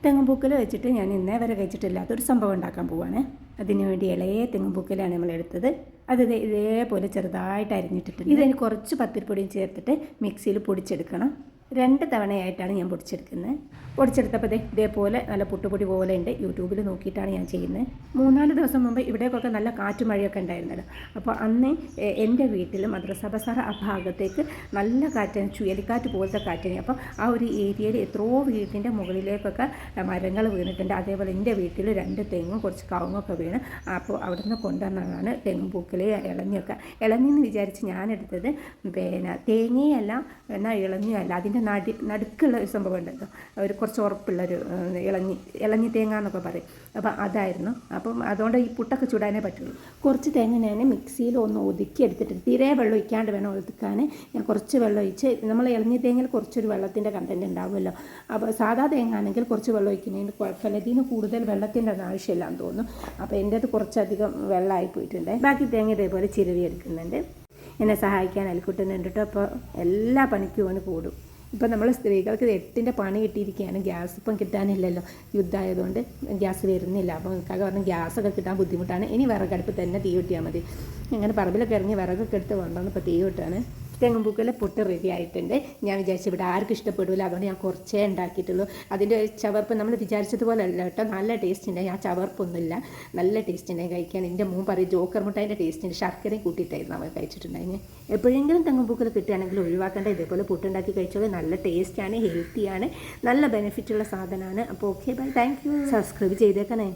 തെങ്ങുംപൂക്കൽ വെച്ചിട്ട് ഞാൻ ഇന്നേ വരെ കഴിച്ചിട്ടില്ലാത്തൊരു സംഭവം ഉണ്ടാക്കാൻ പോവാണ്. അതിനു വേണ്ടി ഇളയ തെങ്ങുംപൂക്കലാണ് നമ്മൾ എടുത്തത്. അത് ഇതേപോലെ ചെറുതായിട്ട് അരിഞ്ഞിട്ടിട്ടുണ്ട്. ഇതിന് കുറച്ച് പത്തിരിപ്പൊടിയും ചേർത്തിട്ട് മിക്സിയിൽ പൊടിച്ചെടുക്കണം. 2 തവണയായിട്ടാണ് ഞാൻ പൊടിച്ചെടുക്കുന്നത്. പൊടിച്ചെടുത്തപ്പോൾ ഇതേപോലെ നല്ല പുട്ടുപൊടി പോലെ ഉണ്ട്. യൂട്യൂബിൽ നോക്കിയിട്ടാണ് ഞാൻ ചെയ്യുന്നത്. 3-4 ദിവസം മുമ്പ് ഇവിടേക്കൊക്കെ നല്ല കാറ്റും മഴയൊക്കെ ഉണ്ടായിരുന്നല്ലോ. അപ്പോൾ അന്ന് എൻ്റെ വീട്ടിൽ മദ്രസ ബസാർ ആ ഭാഗത്തേക്ക് നല്ല കാറ്റാണ്, ചുഴലിക്കാറ്റ് പോലത്തെ കാറ്റാണ്. അപ്പോൾ ആ ഒരു ഏരിയയിൽ എത്രയോ വീട്ടിൻ്റെ മുകളിലേക്കൊക്കെ മരങ്ങൾ വീണിട്ടുണ്ട്. അതേപോലെ എൻ്റെ വീട്ടിൽ 2 തെങ്ങും കുറച്ച് കവുങ്ങൊക്കെ വീണ്. അപ്പോൾ അവിടെ നിന്ന് കൊണ്ടുവന്നതാണ് തെങ്ങും പൂക്കൽ ഇളഞ്ഞൊക്കെ. ഇളഞ്ഞെന്ന് വിചാരിച്ച് ഞാനെടുത്തത് തേങ്ങയല്ല എന്നാൽ ഇളഞ്ഞല്ല, അതിൻ്റെ നടുക്കുള്ള ഒരു സംഭവം ഉണ്ടല്ലോ, ഒരു കുറച്ച് ഉറപ്പുള്ളൊരു ഇളഞ്ഞി തേങ്ങ എന്നൊക്കെ പറയും. അപ്പോൾ അതായിരുന്നു. അപ്പം അതുകൊണ്ട് ഈ പുട്ടൊക്കെ ചുടാനേ പറ്റുള്ളൂ. കുറച്ച് തേങ്ങ ഞാൻ മിക്സിയിൽ ഒന്ന് ഒതുക്കി എടുത്തിട്ട്, തീരെ വെള്ളം ഒഴിക്കാണ്ട് വേണം ഒതുക്കാൻ. ഞാൻ കുറച്ച് വെള്ളം ഒഴിച്ച്, നമ്മൾ ഇളഞ്ഞി തേങ്ങയിൽ കുറച്ചൊരു വെള്ളത്തിൻ്റെ കണ്ടൻറ്റ് ഉണ്ടാവുമല്ലോ. അപ്പോൾ സാധാ തേങ്ങ ആണെങ്കിൽ കുറച്ച് വെള്ളം ഒഴിക്കുന്നതിന് കുഴപ്പമില്ല. ഇതിന് കൂടുതൽ വെള്ളത്തിൻ്റെ ഒന്നും ആവശ്യമില്ലാന്ന് തോന്നുന്നു. അപ്പോൾ എൻ്റെ അത് കുറച്ചധികം വെള്ളമായി പോയിട്ടുണ്ട്. ബാക്കി തേങ്ങ ഇതേപോലെ ചിരവി എടുക്കുന്നുണ്ട്. എന്നെ സഹായിക്കാൻ അയൽക്കുട്ടുന്നുണ്ട് കേട്ടോ. അപ്പോൾ എല്ലാ പണിക്കും അവന് കൂടും. ഇപ്പം നമ്മൾ സ്ത്രീകൾക്ക് 8ൻ്റെ പണി കിട്ടിയിരിക്കുകയാണ്. ഗ്യാസ് ഇപ്പം കിട്ടാനില്ലല്ലോ, യുദ്ധമായതുകൊണ്ട് ഗ്യാസ് വരുന്നില്ല. അപ്പോൾ എനിക്കൊക്കെ പറഞ്ഞാൽ ഗ്യാസൊക്കെ കിട്ടാൻ ബുദ്ധിമുട്ടാണ്. ഇനി വിറകടുപ്പ് തന്നെ തീ കിട്ടിയാൽ മതി. അങ്ങനെ പറമ്പിലൊക്കെ ഇറങ്ങി വിറകൊക്കെ എടുത്ത് കൊണ്ടുവന്ന് ഇപ്പോൾ തീ കിട്ടുകയാണ്. തെങ്ങുംപൂക്കൽ പുട്ട് റെഡി ആയിട്ടുണ്ട്. ഞാൻ വിചാരിച്ചു ഇവിടെ ആർക്കും ഇഷ്ടപ്പെടില്ല, അതുകൊണ്ട് ഞാൻ കുറച്ചേ ഉണ്ടാക്കിയിട്ടുള്ളൂ. അതിൻ്റെ ചവർപ്പ് നമ്മൾ വിചാരിച്ചതുപോലെ അല്ല കേട്ടോ, നല്ല ടേസ്റ്റ് ഉണ്ടായി. ആ ചവർപ്പൊന്നുമില്ല, നല്ല ടേസ്റ്റ് ഉണ്ടായി കഴിക്കാൻ. എൻ്റെ മോൻ പറയും ജോക്കർ മുട്ടായിൻ്റെ ടേസ്റ്റിൻ്റെ ശർക്കരയും കൂട്ടിയിട്ടായിരുന്നു അവൻ കഴിച്ചിട്ടുണ്ടായിരുന്നു. എപ്പോഴെങ്കിലും തെങ്ങുംപൂക്കൽ കിട്ടുകയാണെങ്കിൽ ഒഴിവാക്കേണ്ട. ഇതേപോലെ പുട്ടുണ്ടാക്കി കഴിച്ചത് നല്ല ടേസ്റ്റാണ്, ഹെൽത്തിയാണ്, നല്ല ബെനിഫിറ്റുള്ള സാധനമാണ്. അപ്പോൾ okay bye, thank you. Subscribe ചെയ്തേക്കണേ.